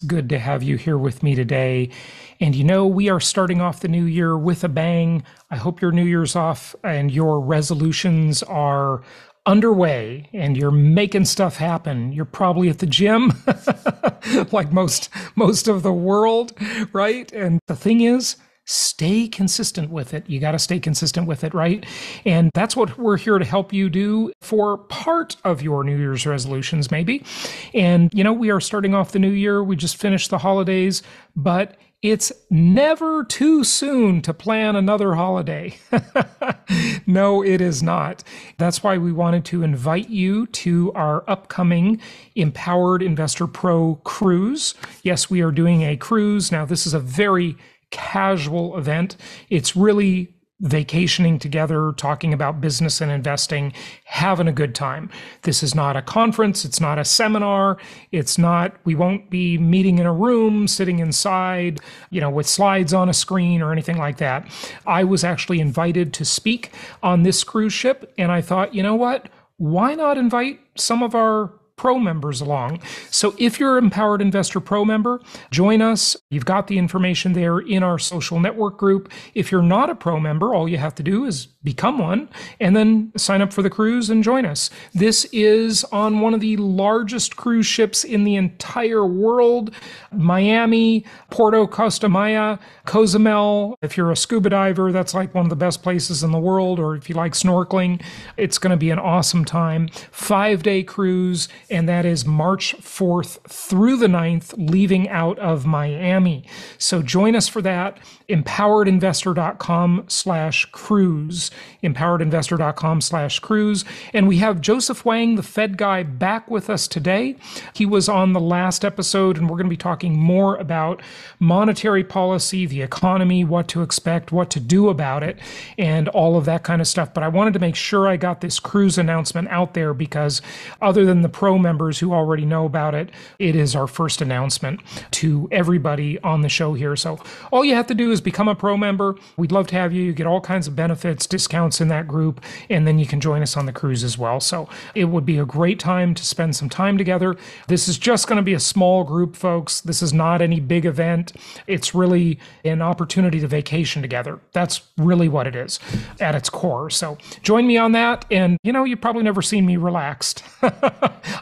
Good to have you here with me today. And we are starting off the new year with a bang. I hope your New Year's off and your resolutions are underway and you're making stuff happen. You're probably at the gym, like most of the world, right? And the thing is, stay consistent with it. You got to stay consistent with it, right? And that's what we're here to help you do for part of your New Year's resolutions, maybe. And, we are starting off the new year. We just finished the holidays, but it's never too soon to plan another holiday. No, it is not. That's why we wanted to invite you to our upcoming Empowered Investor Pro cruise. Yes, we are doing a cruise. Now, this is a very casual event. It's really vacationing together, talking about business and investing, having a good time. This is not a conference. It's not a seminar. We won't be meeting in a room, sitting inside, with slides on a screen or anything like that. I was actually invited to speak on this cruise ship, and I thought, you know what? Why not invite some of our Pro members along? So if you're an Empowered Investor Pro member, join us. You've got the information there in our social network group. If you're not a Pro member, all you have to do is become one and then sign up for the cruise and join us. This is on one of the largest cruise ships in the entire world, Miami, Puerto Costa Maya, Cozumel. If you're a scuba diver, that's like one of the best places in the world, or if you like snorkeling, it's going to be an awesome time. 5-day cruise. And that is March 4th through the 9th, leaving out of Miami. So join us for that. Empoweredinvestor.com/cruise. Empoweredinvestor.com/cruise. And we have Joseph Wang, the Fed guy, back with us today. He was on the last episode, and we're going to be talking more about monetary policy, the economy, what to expect, what to do about it, and all of that kind of stuff. But I wanted to make sure I got this cruise announcement out there because other than the Pro members who already know about it, it is our first announcement to everybody on the show here. So all you have to do is become a Pro member. We'd love to have you. You get all kinds of benefits, discounts in that group, and then you can join us on the cruise as well. So it would be a great time to spend some time together. This is just going to be a small group, folks. This is not any big event. It's really an opportunity to vacation together. That's really what it is at its core. So join me on that. And, you've probably never seen me relaxed.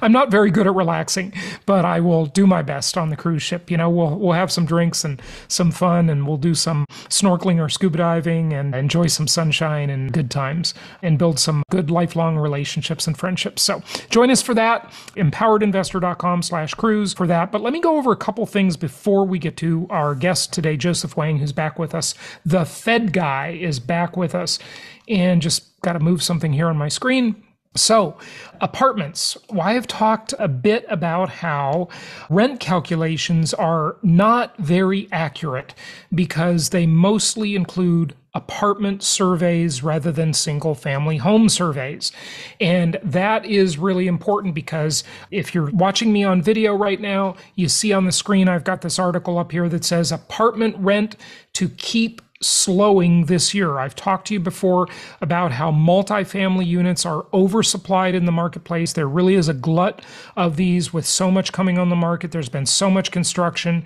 I'm not very good at relaxing, but I will do my best on the cruise ship. We'll have some drinks and some fun, and we'll do some snorkeling or scuba diving and enjoy some sunshine and good times and build some good lifelong relationships and friendships. So join us for that, empoweredinvestor.com/cruise for that. But let me go over a couple things before we get to our guest today, Joseph Wang, who's back with us. The Fed guy is back with us, and just got to move something here on my screen. So, apartments. Well, I have talked a bit about how rent calculations are not very accurate because they mostly include apartment surveys rather than single family home surveys. And that is really important because if you're watching me on video right now, you see on the screen, I've got this article up here that says apartment rent to keep slowing this year. I've talked to you before about how multifamily units are oversupplied in the marketplace. There really is a glut of these with so much coming on the market. There's been so much construction.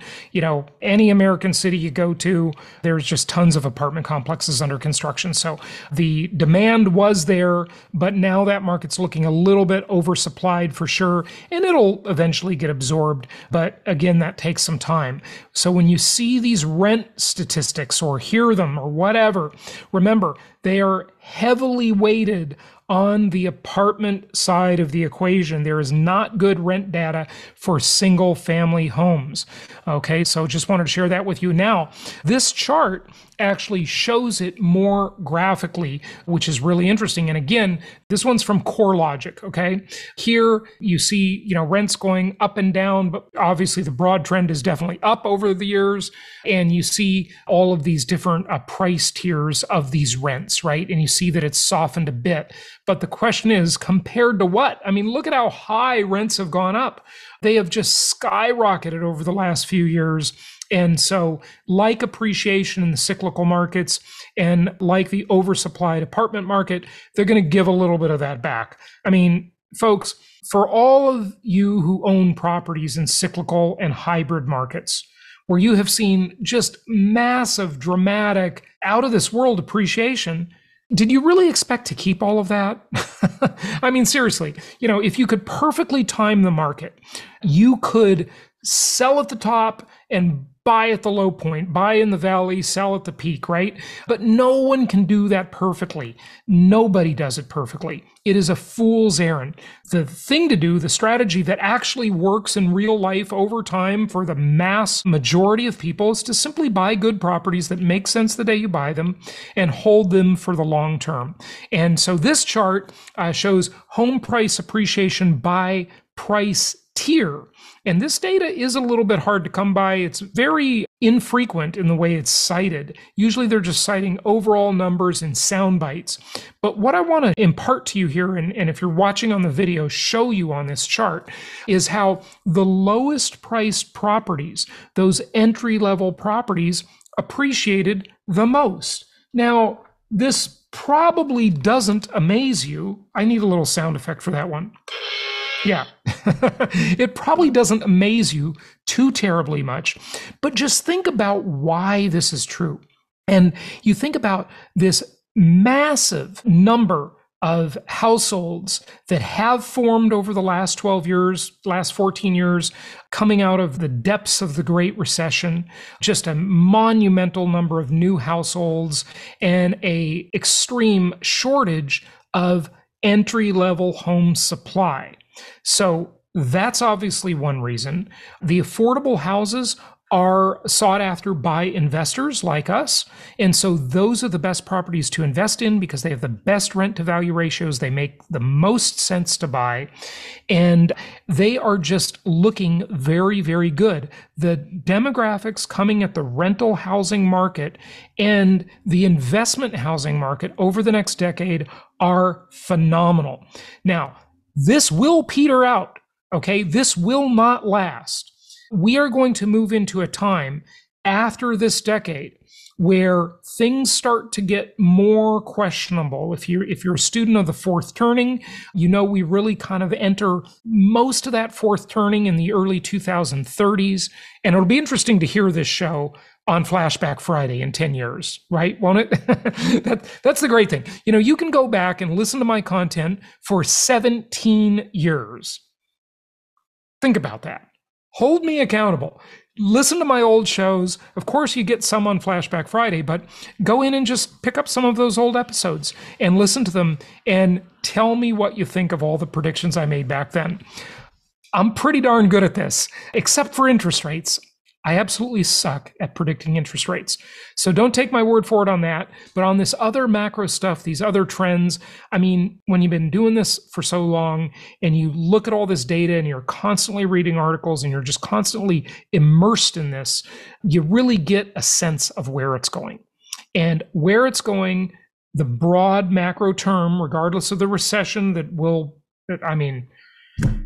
Any American city you go to, there's just tons of apartment complexes under construction. So the demand was there, but now that market's looking a little bit oversupplied for sure, and it'll eventually get absorbed. But again, that takes some time. So when you see these rent statistics or hear them or whatever, remember, they are heavily weighted on the apartment side of the equation. There is not good rent data for single family homes. Okay, so just wanted to share that with you. Now, this chart actually shows it more graphically, which is really interesting. And again, this one's from CoreLogic, okay? Here you see, rents going up and down, but obviously the broad trend is definitely up over the years. And you see all of these different price tiers of these rents, right? And you see that it's softened a bit. But the question is, compared to what? I mean, look at how high rents have gone up. They have just skyrocketed over the last few years. And so, like appreciation in the cyclical markets and like the oversupplied apartment market, they're going to give a little bit of that back. I mean, folks, for all of you who own properties in cyclical and hybrid markets, where you have seen just massive, dramatic, out of this world appreciation, did you really expect to keep all of that? I mean, seriously, if you could perfectly time the market, you could sell at the top and buy at the low point, buy in the valley, sell at the peak, right? But no one can do that perfectly. Nobody does it perfectly. It is a fool's errand. The thing to do, the strategy that actually works in real life over time for the mass majority of people, is to simply buy good properties that make sense the day you buy them and hold them for the long term. And so this chart shows home price appreciation by price tier. And this data is a little bit hard to come by. It's very infrequent in the way it's cited. Usually they're just citing overall numbers in sound bites. But what I want to impart to you here, and if you're watching on the video, show you on this chart, is how the lowest priced properties, those entry-level properties, appreciated the most. Now, this probably doesn't amaze you. I need a little sound effect for that one. Yeah, it probably doesn't amaze you too terribly much, but just think about why this is true. And you think about this massive number of households that have formed over the last 12 years, last 14 years, coming out of the depths of the Great Recession, just a monumental number of new households and an extreme shortage of entry-level home supply. So that's obviously one reason. The affordable houses are sought after by investors like us. And so those are the best properties to invest in because they have the best rent to value ratios. They make the most sense to buy. And they are just looking very, very good. The demographics coming at the rental housing market and the investment housing market over the next decade are phenomenal. Now, this will peter out, okay? This will not last. We are going to move into a time after this decade where things start to get more questionable. If you're a student of the fourth turning, we really kind of enter most of that fourth turning in the early 2030s. And it'll be interesting to hear this show on Flashback Friday in 10 years, right? Won't it? That's the great thing. You can go back and listen to my content for 17 years. Think about that. Hold me accountable. Listen to my old shows. Of course, you get some on Flashback Friday, but go in and just pick up some of those old episodes and listen to them and tell me what you think of all the predictions I made back then. I'm pretty darn good at this, except for interest rates. I absolutely suck at predicting interest rates. So don't take my word for it on that. But on this other macro stuff, these other trends, I mean, when you've been doing this for so long and you look at all this data and you're constantly reading articles and you're just constantly immersed in this, you really get a sense of where it's going. And where it's going, the broad macro term, regardless of the recession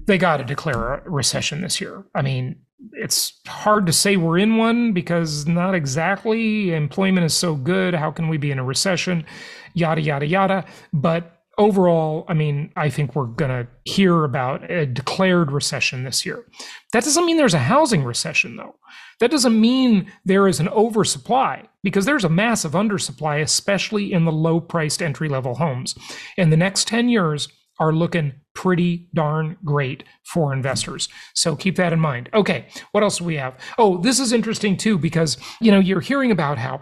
they got to declare a recession this year. I mean, it's hard to say we're in one because not exactly. Employment is so good. How can we be in a recession? Yada, yada, yada. But overall, I think we're going to hear about a declared recession this year. That doesn't mean there's a housing recession, though. That doesn't mean there is an oversupply because there's a massive undersupply, especially in the low-priced entry-level homes. And the next 10 years are looking pretty darn great for investors. So keep that in mind. Okay, what else do we have? Oh, this is interesting too, because, you're hearing about how,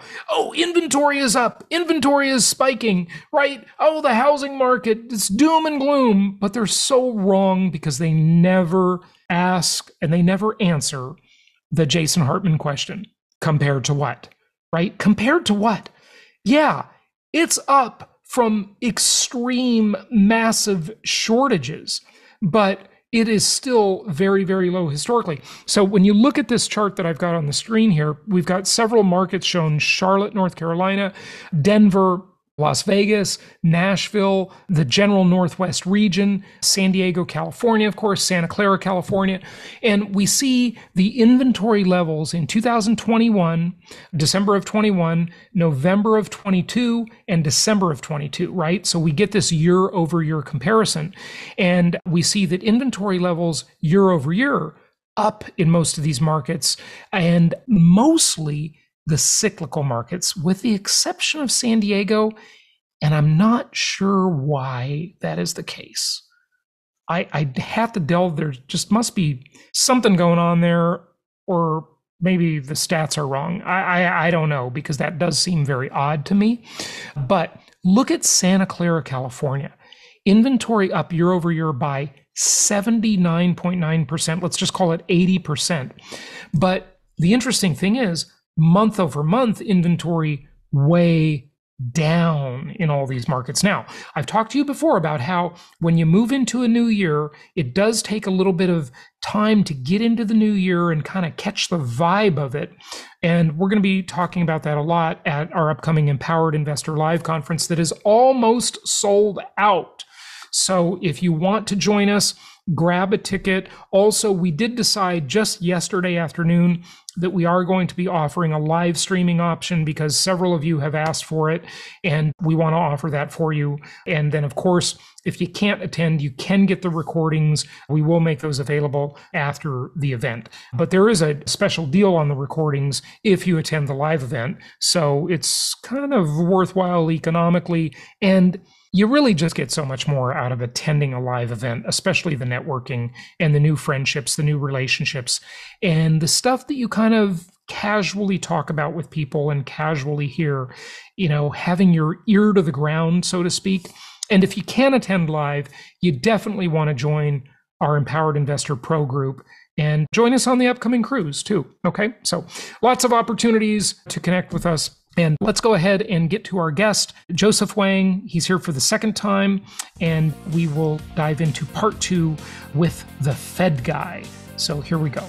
inventory is up, inventory is spiking, right? Oh, the housing market, it's doom and gloom, but they're so wrong because they never ask and they never answer the Jason Hartman question. Compared to what, right? Compared to what? Yeah, it's up from extreme, massive shortages, but it is still very, very low historically. So when you look at this chart that I've got on the screen here, we've got several markets shown: Charlotte, North Carolina, Denver, Las Vegas, Nashville, the general Northwest region, San Diego, California, of course, Santa Clara, California. And we see the inventory levels in 2021, December of 21, November of 22, and December of 22, right? So we get this year over year comparison. And we see that inventory levels year over year up in most of these markets, and mostly the cyclical markets, with the exception of San Diego. And I'm not sure why that is the case. I have to delve. There just must be something going on there, or maybe the stats are wrong. I don't know, because that does seem very odd to me. But look at Santa Clara, California. Inventory up year over year by 79.9%. Let's just call it 80%. But the interesting thing is, month over month, inventory way down in all these markets. Now, I've talked to you before about how when you move into a new year, it does take a little bit of time to get into the new year and kind of catch the vibe of it. And we're going to be talking about that a lot at our upcoming Empowered Investor Live conference that is almost sold out. So if you want to join us, grab a ticket. Also, we did decide just yesterday afternoon that we are going to be offering a live streaming option, because several of you have asked for it, and we want to offer that for you. And then, of course, if you can't attend, you can get the recordings. We will make those available after the event. But there is a special deal on the recordings if you attend the live event. So it's kind of worthwhile economically, and you really just get so much more out of attending a live event, especially the networking and the new friendships, the new relationships, and the stuff that you kind of casually talk about with people and casually hear, having your ear to the ground, so to speak. And if you can attend live, you definitely want to join our Empowered Investor Pro group and join us on the upcoming cruise too. Okay, so lots of opportunities to connect with us. And let's go ahead and get to our guest, Joseph Wang. He's here for the second time, and we will dive into part 2 with the Fed Guy. So here we go.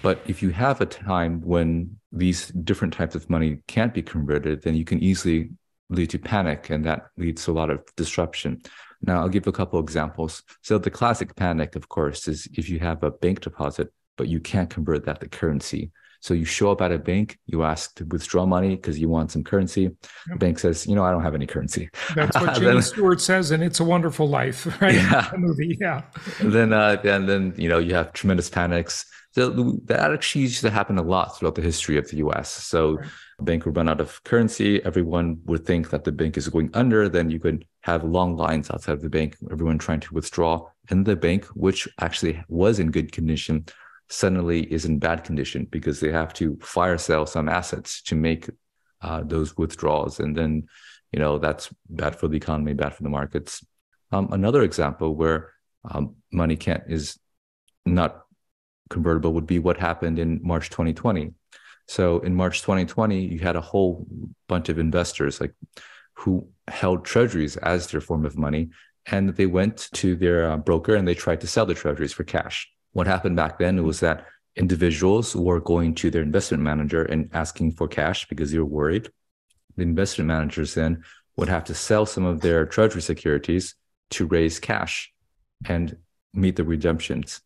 But if you have a time when these different types of money can't be converted, then you can easily lead to panic, and that leads to a lot of disruption. Now, I'll give a couple examples. So the classic panic, of course, is if you have a bank deposit, but you can't convert that to currency. So you show up at a bank, you ask to withdraw money because you want some currency. Yep. The bank says, I don't have any currency. That's what Jimmy Stewart says in It's a Wonderful Life, right? Yeah. The movie, yeah. And then you have tremendous panics. So that actually used to happen a lot throughout the history of the US. So right. A bank would run out of currency. Everyone would think that the bank is going under. Then you could have long lines outside of the bank, everyone trying to withdraw. And the bank, which actually was in good condition, suddenly is in bad condition because they have to fire sell some assets to make those withdrawals. And then, that's bad for the economy, bad for the markets. Another example where money is not convertible would be what happened in March 2020. So in March 2020, you had a whole bunch of investors who held treasuries as their form of money, and they went to their broker and they tried to sell the treasuries for cash. What happened back then was that individuals were going to their investment manager and asking for cash because they were worried. The investment managers then would have to sell some of their treasury securities to raise cash and meet the redemptions.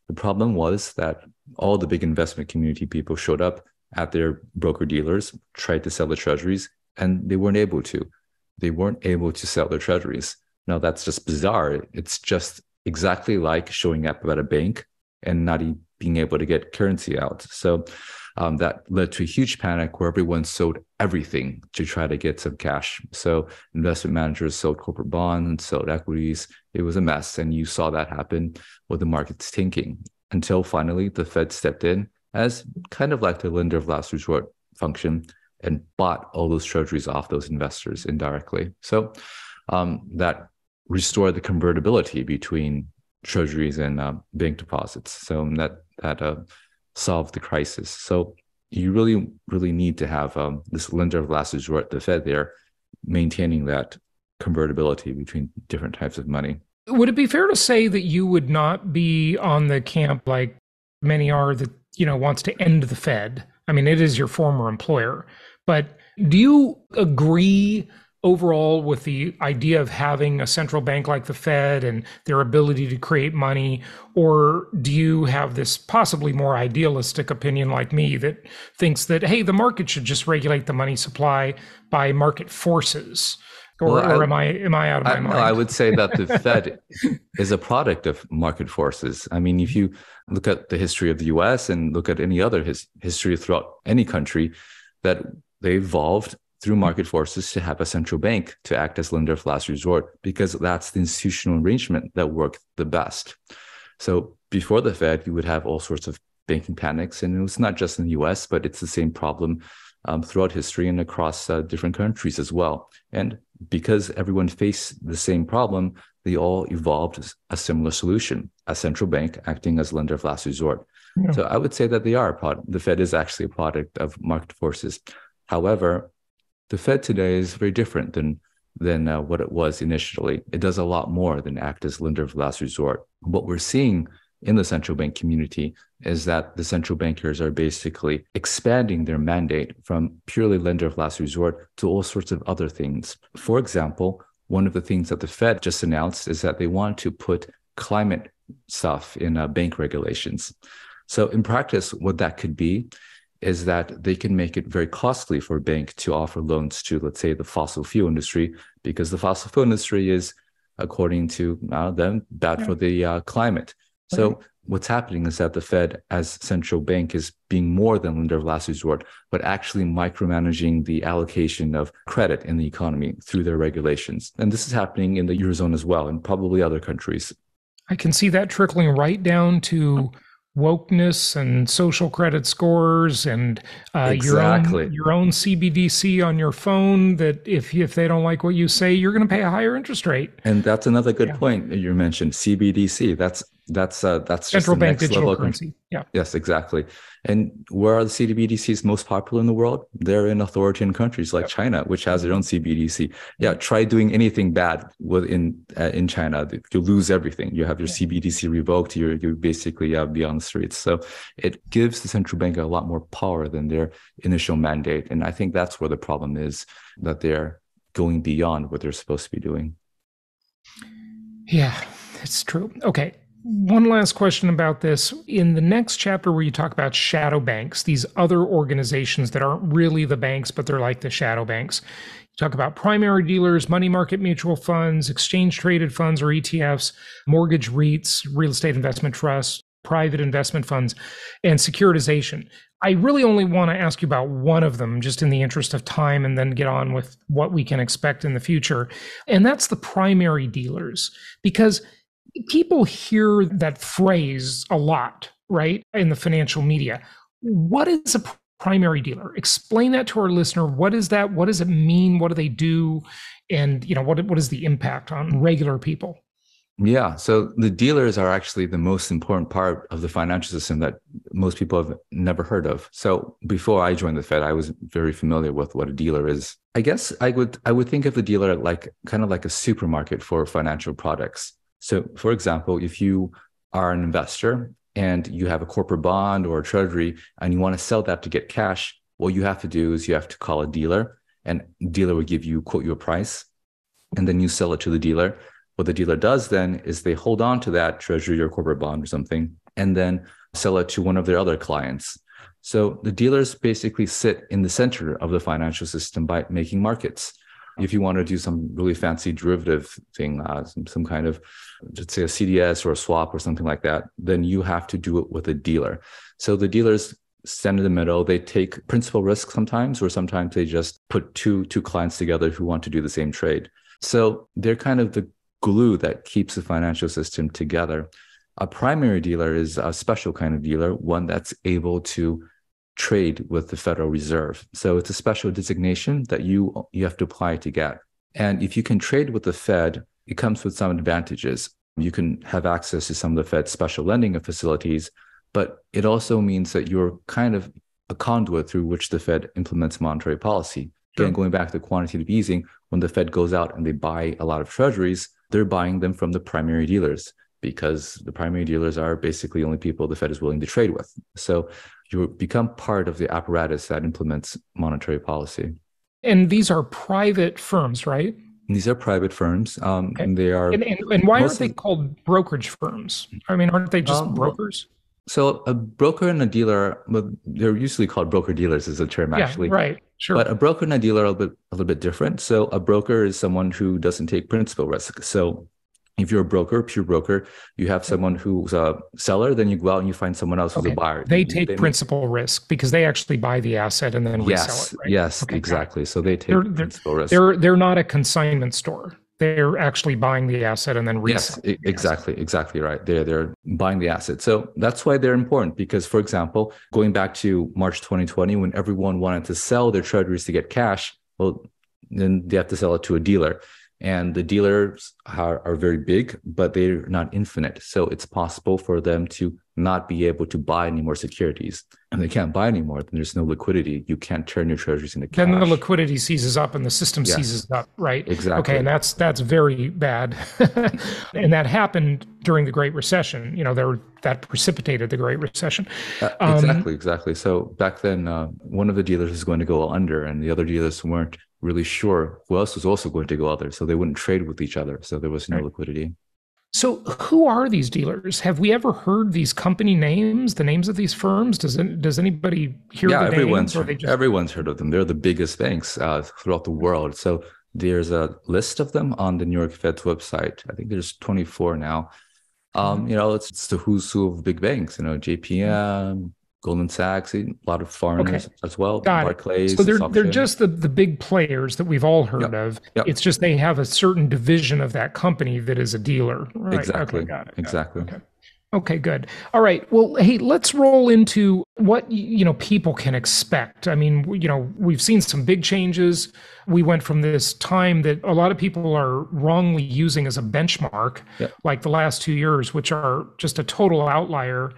The problem was that all the big investment community people showed up at their broker dealers, tried to sell the treasuries, and they weren't able to. They weren't able to sell their treasuries. Now, that's just bizarre. It's just exactly like showing up at a bank and not being able to get currency out. So that led to a huge panic where everyone sold everything to try to get some cash. So investment managers sold corporate bonds, sold equities. It was a mess. And you saw that happen with the markets tanking until finally the Fed stepped in as kind of like the lender of last resort function and bought all those treasuries off those investors indirectly. So that restored the convertibility between treasuries and bank deposits. So that solved the crisis. So you really, really need to have this lender of last resort, the Fed there, maintaining that convertibility between different types of money. Would it be fair to say that you would not be on the camp like many are that, wants to end the Fed? I mean, it is your former employer, But do you agree overall with the idea of having a central bank like the Fed and their ability to create money? Or do you have this possibly more idealistic opinion like me that thinks that, hey, the market should just regulate the money supply by market forces? Well, Or am I out of my no, I mind? would say that the Fed is a product of market forces. I mean, if you look at the history of the US and look at any other history throughout any country, that they evolved through market forces to have a central bank to act as lender of last resort, because that's the institutional arrangement that worked the best. So before the Fed, you would have all sorts of banking panics. And it was not just in the US, but it's the same problem throughout history and across different countries as well. And because everyone faced the same problem, they all evolved a similar solution, a central bank acting as lender of last resort. Yeah. So I would say that they are a product. The Fed is actually a product of market forces. However, the Fed today is very different than what it was initially. It does a lot more than act as lender of last resort. What we're seeing in the central bank community is that the central bankers are basically expanding their mandate from purely lender of last resort to all sorts of other things. For example, one of the things that the Fed just announced is that they want to put climate stuff in bank regulations. So in practice, what that could be is that they can make it very costly for a bank to offer loans to, let's say, the fossil fuel industry, because the fossil fuel industry is, according to them, bad for the climate. So what's happening is that the Fed, as central bank, is being more than lender of last resort, but actually micromanaging the allocation of credit in the economy through their regulations. And this is happening in the Eurozone as well, and probably other countries. I can see that trickling right down to wokeness and social credit scores and exactly. your own CBDC on your phone, that if they don't like what you say, you're going to pay a higher interest rate. And that's another good point that you mentioned, CBDC. That's central bank digital currency. Yeah. Yes, exactly. And where are the CBDCs most popular in the world? They're in authoritarian countries like China, which has their own CBDC. Yeah, try doing anything bad in China, you lose everything. You have your CBDC revoked. You basically be on the streets. So it gives the central bank a lot more power than their initial mandate. And I think that's where the problem is, that they're going beyond what they're supposed to be doing. Yeah, it's true. Okay. One last question about this. In the next chapter where you talk about shadow banks, these other organizations that aren't really the banks, but they're like the shadow banks, you talk about primary dealers, money market mutual funds, exchange traded funds or ETFs, mortgage REITs, real estate investment trusts, private investment funds, and securitization. I really only want to ask you about one of them, just in the interest of time, and then get on with what we can expect in the future. And that's the primary dealers, because people hear that phrase a lot, right, in the financial media. What is a primary dealer? Explain that to our listener. What is that? What does it mean? What do they do? And what is the impact on regular people? Yeah, so the dealers are actually the most important part of the financial system that most people have never heard of. So before I joined the Fed, I was very familiar with what a dealer is. I guess I would think of the dealer like kind of like a supermarket for financial products. So, for example, if you are an investor and you have a corporate bond or a treasury and you want to sell that to get cash, what you have to do is you have to call a dealer, and the dealer will quote you a price, and then you sell it to the dealer. What the dealer does then is they hold on to that treasury or corporate bond or something, and then sell it to one of their other clients. So the dealers basically sit in the center of the financial system by making markets. If you want to do some really fancy derivative thing, some kind of, let's say a CDS or a swap or something like that, then you have to do it with a dealer. So the dealers stand in the middle. They take principal risk sometimes, or sometimes they just put two clients together who want to do the same trade. So they're kind of the glue that keeps the financial system together. A primary dealer is a special kind of dealer, one that's able to trade with the Federal Reserve. So it's a special designation that you have to apply to get. And if you can trade with the Fed, it comes with some advantages. You can have access to some of the Fed's special lending facilities, but it also means that you're kind of a conduit through which the Fed implements monetary policy. Again, going back to quantitative easing, when the Fed goes out and they buy a lot of treasuries, they're buying them from the primary dealers. because the primary dealers are basically only people the Fed is willing to trade with. So you become part of the apparatus that implements monetary policy. And these are private firms, right? And these are private firms. Okay. And they are And why aren't most they of, called brokerage firms? I mean, aren't they just well, brokers? so a broker and a dealer, well, they're usually called broker dealers is a term Yeah, actually. right. Sure. But a broker and a dealer are a little bit different. So a broker is someone who doesn't take principal risk. So if you're a broker, pure broker, you have someone who's a seller, then you go out and you find someone else who's a Okay. buyer. They take principal risk because they actually buy the asset and then resell it, right? Yes, Okay, exactly. So they they're take they're principal risk. they're not a consignment store. They're actually buying the asset and then Yes, reselling the asset. exactly right. They're buying the asset. So that's why they're important because, for example, going back to March 2020, when everyone wanted to sell their treasuries to get cash, well, then they have to sell it to a dealer. And the dealers are very big, but they're not infinite. So it's possible for them to not be able to buy any more securities. And they can't buy anymore, then there's no liquidity. You can't turn your treasuries into cash. Then the liquidity seizes up and the system seizes up, right? Exactly. Okay, and that's very bad. And that happened during the Great Recession. That precipitated the Great Recession. Exactly. So back then, one of the dealers was going to go under, and the other dealers weren't really sure who else was also going to go under. So they wouldn't trade with each other. So there was no liquidity. So who are these dealers? Have we ever heard these company names, the names of these firms? Does anybody hear the names? Everyone's heard of them. They're the biggest banks throughout the world. So there's a list of them on the New York Fed's website. I think there's 24 now. It's the who's who of big banks, JPM, Goldman Sachs, a lot of foreigners as well. Barclays. So they're just the big players that we've all heard of. Yep. It's just they have a certain division of that company that is a dealer. Right? Exactly. Okay, got it. Exactly. Okay, good. All right. Well, hey, let's roll into what people can expect. I mean, we've seen some big changes. We went from this time that a lot of people are wrongly using as a benchmark, like the last 2 years, which are just a total outlier.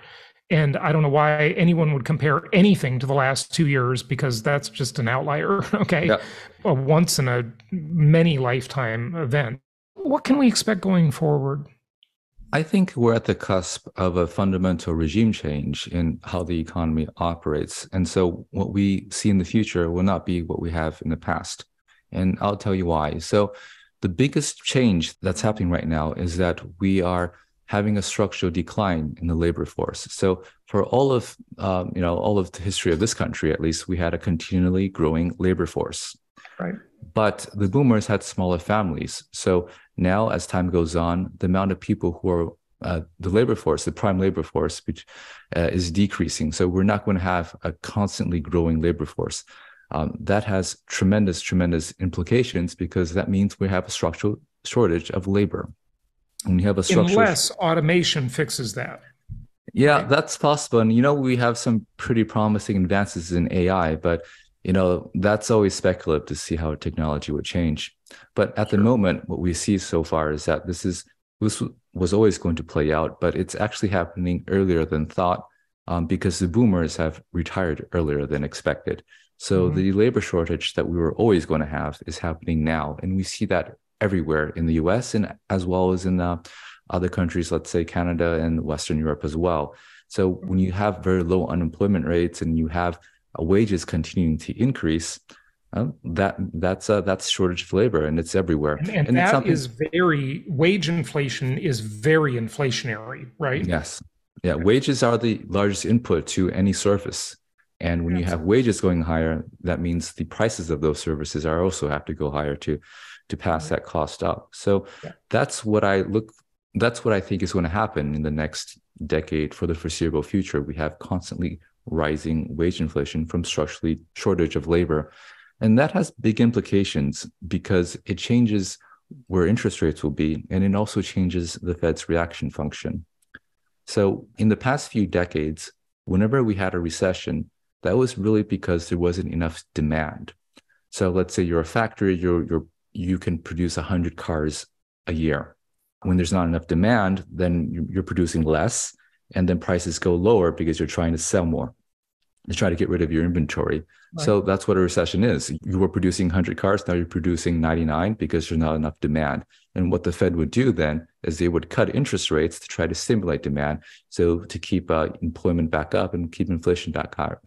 And I don't know why anyone would compare anything to the last 2 years because that's just an outlier, okay? A once in a many lifetime event. What can we expect going forward? I think we're at the cusp of a fundamental regime change in how the economy operates. And so what we see in the future will not be what we have in the past. And I'll tell you why. So the biggest change that's happening right now is that we are having a structural decline in the labor force. So for all of the history of this country, at least, we had a continually growing labor force. Right. But the boomers had smaller families. So now, as time goes on, the amount of people who are the labor force, the prime labor force, which is decreasing. So we're not going to have a constantly growing labor force. That has tremendous implications because that means we have a structural shortage of labor. And we have a structural unless automation fixes that. Yeah, right? That's possible. And, we have some pretty promising advances in AI, but, that's always speculative to see how technology would change. But at the moment, what we see so far is that this was always going to play out, but it's actually happening earlier than thought because the boomers have retired earlier than expected. So the labor shortage that we were always going to have is happening now. And we see that everywhere in the US and as well as in other countries, let's say Canada and Western Europe as well. So when you have very low unemployment rates and you have wages continuing to increase, that's shortage of labor and it's everywhere. And that is wage inflation is very inflationary, right? Yes. Yeah. Wages are the largest input to any service. And when you have wages going higher, that means the prices of those services are also have to go higher to pass that cost up. So that's what I think is going to happen in the next decade for the foreseeable future. We have constantly rising wage inflation from structurally shortage of labor. And that has big implications because it changes where interest rates will be, and it also changes the Fed's reaction function. So in the past few decades, whenever we had a recession, that was really because there wasn't enough demand. So let's say you're a factory, you can produce 100 cars a year. When there's not enough demand, then you're producing less, and then prices go lower because you're trying to sell more. to try to get rid of your inventory. Right. So that's what a recession is. You were producing 100 cars, now you're producing 99 because there's not enough demand. And what the Fed would do then is they would cut interest rates to try to stimulate demand, so to keep employment back up and keep inflation back higher.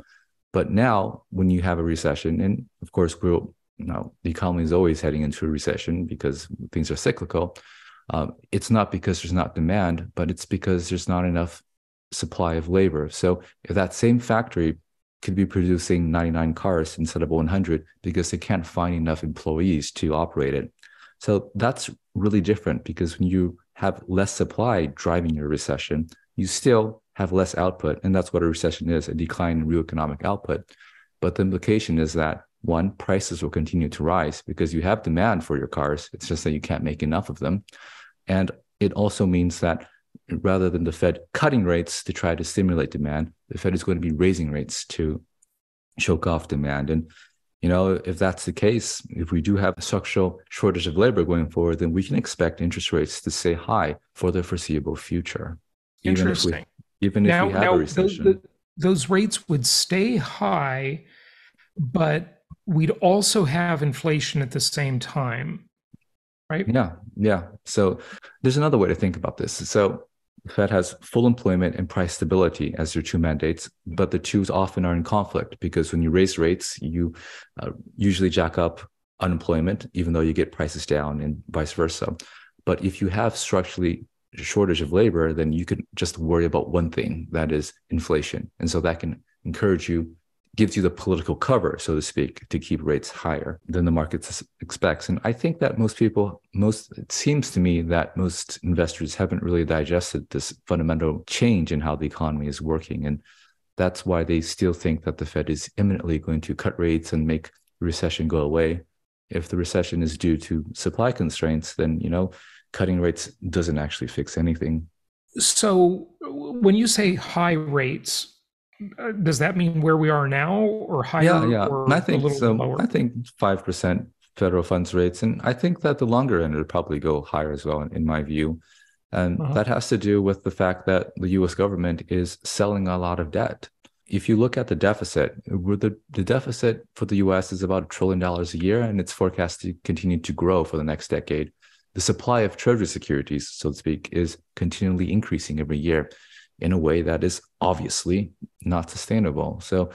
But now, when you have a recession, and of course, the economy is always heading into a recession because things are cyclical. It's not because there's not demand, but it's because there's not enough supply of labor. So if that same factory could be producing 99 cars instead of 100 because they can't find enough employees to operate it. So that's really different, because when you have less supply driving your recession, you still have less output. And that's what a recession is, a decline in real economic output. But the implication is that, one, prices will continue to rise because you have demand for your cars. It's just that you can't make enough of them. And it also means that rather than the Fed cutting rates to try to stimulate demand, the Fed is going to be raising rates to choke off demand. And, if that's the case, if we do have a structural shortage of labor going forward, then we can expect interest rates to stay high for the foreseeable future. Interesting. Even if we have a recession. Those rates would stay high, but we'd also have inflation at the same time, right? Yeah. So there's another way to think about this. So the Fed has full employment and price stability as their two mandates, but the two often are in conflict, because when you raise rates, you usually jack up unemployment, even though you get prices down, and vice versa. But if you have structurally shortage of labor, then you can just worry about one thing, that is inflation. And so that can gives you the political cover, so to speak, to keep rates higher than the market expects. And I think that it seems to me that most investors haven't really digested this fundamental change in how the economy is working. And that's why they still think that the Fed is imminently going to cut rates and make the recession go away. If the recession is due to supply constraints, then, cutting rates doesn't actually fix anything. So when you say high rates, does that mean where we are now, or higher? Yeah. Or I think a little so. lower? I think 5% federal funds rates. And I think that the longer end would probably go higher as well, in my view. And that has to do with the fact that the US government is selling a lot of debt. If you look at the deficit, the deficit for the US is about $1 trillion a year, and it's forecast to continue to grow for the next decade. The supply of Treasury securities, so to speak, is continually increasing every year in a way that is obviously not sustainable. So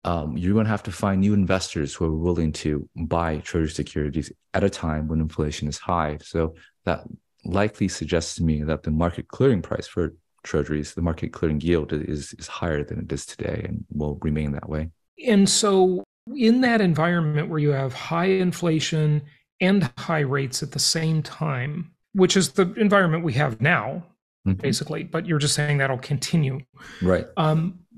you're going to have to find new investors who are willing to buy Treasury securities at a time when inflation is high. So that likely suggests to me that the market clearing price for Treasuries, the market clearing yield, is higher than it is today, and will remain that way. And so in that environment where you have high inflation and high rates at the same time, which is the environment we have now, basically, but you're just saying that'll continue. Right.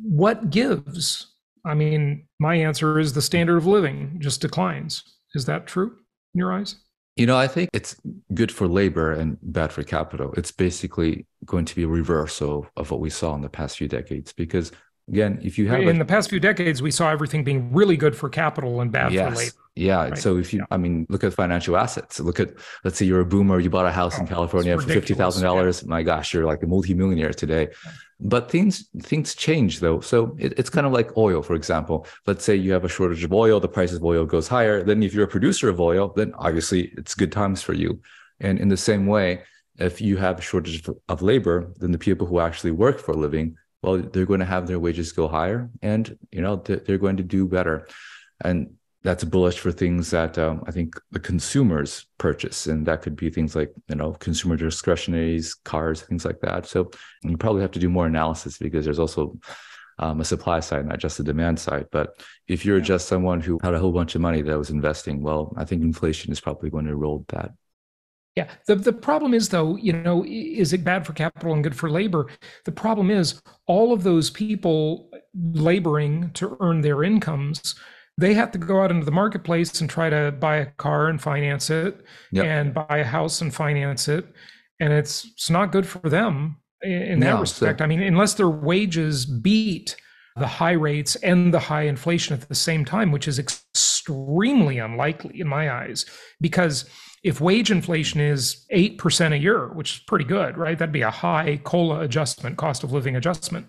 What gives? I mean, my answer is the standard of living just declines. Is that true in your eyes? I think it's good for labor and bad for capital. It's basically going to be a reversal of what we saw in the past few decades, because again, if you have in the past few decades, we saw everything being really good for capital and bad for labor. Yeah. Right? So if you, look at financial assets. Let's say you're a boomer, you bought a house in California for $50,000. My gosh, you're like a multimillionaire today. But things change though. So it's kind of like oil, for example. Let's say you have a shortage of oil, the price of oil goes higher. Then if you're a producer of oil, then obviously it's good times for you. And in the same way, if you have a shortage of labor, then the people who actually work for a living, well, they're going to have their wages go higher, and they're going to do better. And that's bullish for things that I think the consumers purchase. And that could be things like, consumer discretionaries, cars, things like that. So you probably have to do more analysis, because there's also a supply side, not just a demand side. But if you're just someone who had a whole bunch of money that was investing, well, I think inflation is probably going to erode that. Yeah. The problem is, though, is it bad for capital and good for labor? The problem is all of those people laboring to earn their incomes, they have to go out into the marketplace and try to buy a car and finance it, and buy a house and finance it. And it's not good for them in that respect. So, unless their wages beat the high rates and the high inflation at the same time, which is extremely extremely unlikely in my eyes, because if wage inflation is 8% a year, which is pretty good, right? That'd be a high COLA adjustment, cost of living adjustment.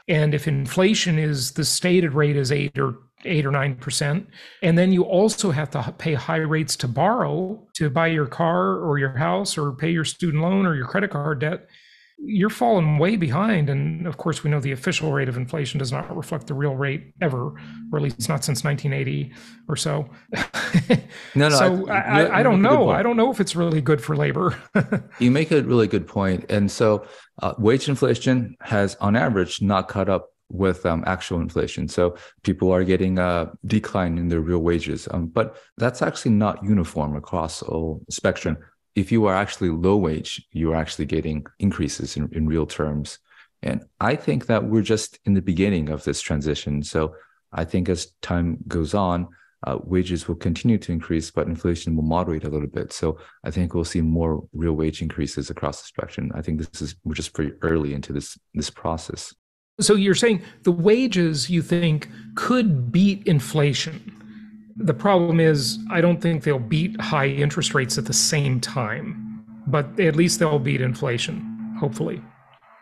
And if inflation is the stated rate is 8 or 9%, and then you also have to pay high rates to borrow to buy your car or your house or pay your student loan or your credit card debt, you're falling way behind. And of course, we know the official rate of inflation does not reflect the real rate ever, or at least not since 1980 or so. No, So I don't know. I don't know if it's really good for labor. You make a really good point. And so wage inflation has, on average, not caught up with actual inflation. So people are getting a decline in their real wages. But that's actually not uniform across the whole spectrum. If you are actually low wage, you are actually getting increases in real terms. And I think that we're just in the beginning of this transition. So I think as time goes on, wages will continue to increase, but inflation will moderate a little bit. So I think we'll see more real wage increases across the spectrum. I think we're just pretty early into this process. So you're saying the wages, you think, could beat inflation. The problem is, I don't think they'll beat high interest rates at the same time, but at least they'll beat inflation, hopefully.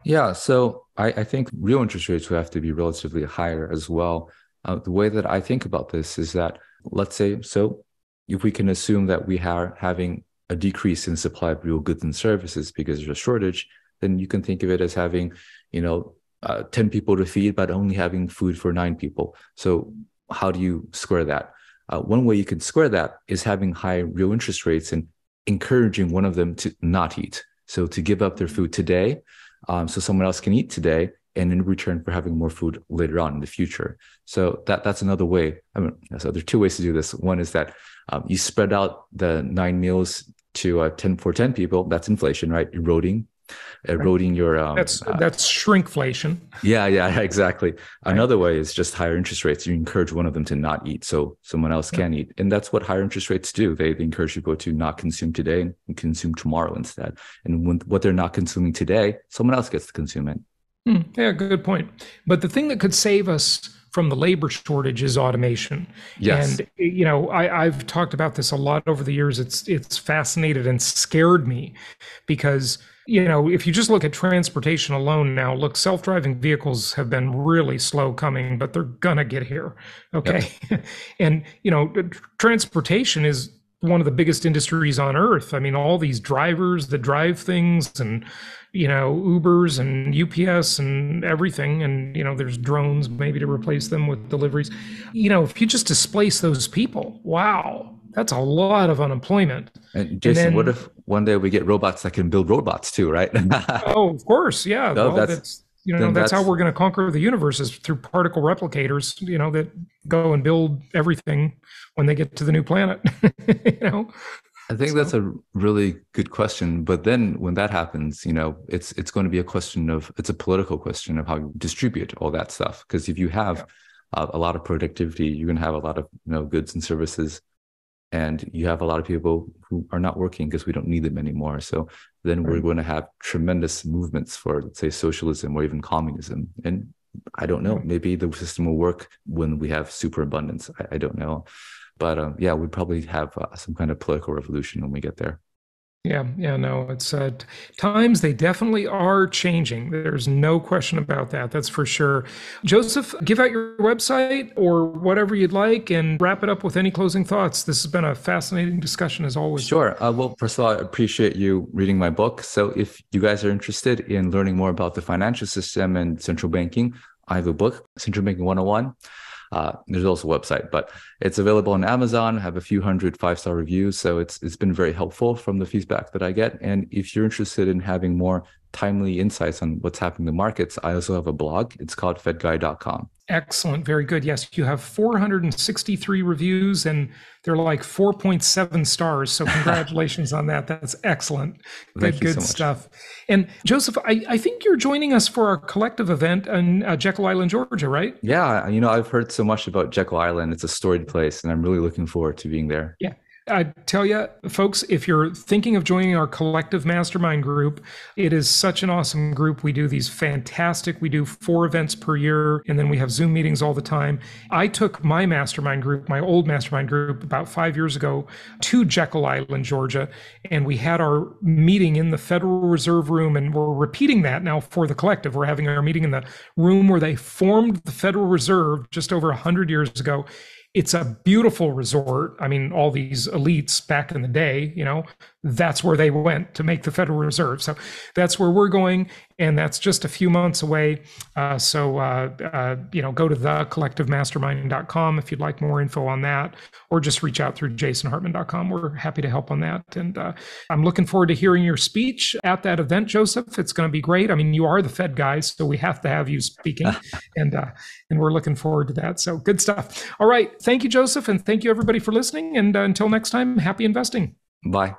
Yeah, so I think real interest rates will have to be relatively higher as well. The way that I think about this is that, let's say, so if we can assume that we are having a decrease in supply of real goods and services because there's a shortage, then you can think of it as having, 10 people to feed, but only having food for 9 people. So how do you square that? One way you can square that is having high real interest rates and encouraging one of them to not eat. So to give up their food today, so someone else can eat today, and in return for having more food later on in the future. So that's another way. So there are 2 ways to do this. One is that you spread out the 9 meals to 10 for 10 people. That's inflation, right? Eroding your that's shrinkflation. Yeah, exactly. Another way is just higher interest rates. You encourage one of them to not eat so someone else can eat, and that's what higher interest rates do. They encourage people to not consume today and consume tomorrow instead, and when what they're not consuming today, someone else gets to consume it. Yeah, good point. But the thing that could save us from the labor shortage is automation. Yes. And I've talked about this a lot over the years. It's fascinated and scared me because if you just look at transportation alone now, look, self-driving vehicles have been really slow coming, but they're gonna get here. Okay. Yep. And transportation is one of the biggest industries on earth. I mean, all these drivers that drive things and Ubers and UPS and everything. And, there's drones maybe to replace them with deliveries. If you just displace those people, wow, that's a lot of unemployment. And Jason, what if one day we get robots that can build robots too, right? Oh, of course. Yeah. No, well, that's how we're going to conquer the universe, is through particle replicators, that go and build everything when they get to the new planet. I think that's a really good question. But then when that happens, it's going to be it's a political question of how you distribute all that stuff. Because if you have a lot of productivity, you're going to have a lot of goods and services, and you have a lot of people who are not working because we don't need them anymore. So then we're going to have tremendous movements for, let's say, socialism or even communism. And I don't know, maybe the system will work when we have superabundance. I don't know. But we'd probably have some kind of political revolution when we get there. Yeah, no, it's times, they definitely are changing. There's no question about that. That's for sure. Joseph, give out your website or whatever you'd like and wrap it up with any closing thoughts. This has been a fascinating discussion as always. Sure. Well, first of all, I appreciate you reading my book. So if you guys are interested in learning more about the financial system and central banking, I have a book, Central Banking 101. There's also a website, but it's available on Amazon. I have a few hundred 5-star reviews. So it's been very helpful from the feedback that I get. And if you're interested in having more timely insights on what's happening in the markets, I also have a blog. It's called fedguy.com. Excellent. Very good. Yes, you have 463 reviews and they're like 4.7 stars. So congratulations on that. That's excellent. Good stuff. And Joseph, I think you're joining us for our collective event in Jekyll Island, Georgia, right? Yeah. I've heard so much about Jekyll Island. It's a storied place and I'm really looking forward to being there. Yeah. I tell you, folks, if you're thinking of joining our collective mastermind group, it is such an awesome group. We do these fantastic, we do 4 events per year, and then we have Zoom meetings all the time. I took my mastermind group, my old mastermind group, about 5 years ago to Jekyll Island, Georgia, and we had our meeting in the Federal Reserve Room, and we're repeating that now for the collective. We're having our meeting in the room where they formed the Federal Reserve just over 100 years ago. It's a beautiful resort. I mean, all these elites back in the day, that's where they went to make the Federal Reserve. So that's where we're going, and that's just a few months away. So go to thecollectivemastermind.com if you'd like more info on that, or just reach out through jasonhartman.com. We're happy to help on that. And I'm looking forward to hearing your speech at that event, Joseph. It's going to be great. I mean, you are the Fed guy, so we have to have you speaking, and we're looking forward to that. So good stuff. All right. Thank you, Joseph, and thank you, everybody, for listening. And until next time, happy investing. Bye.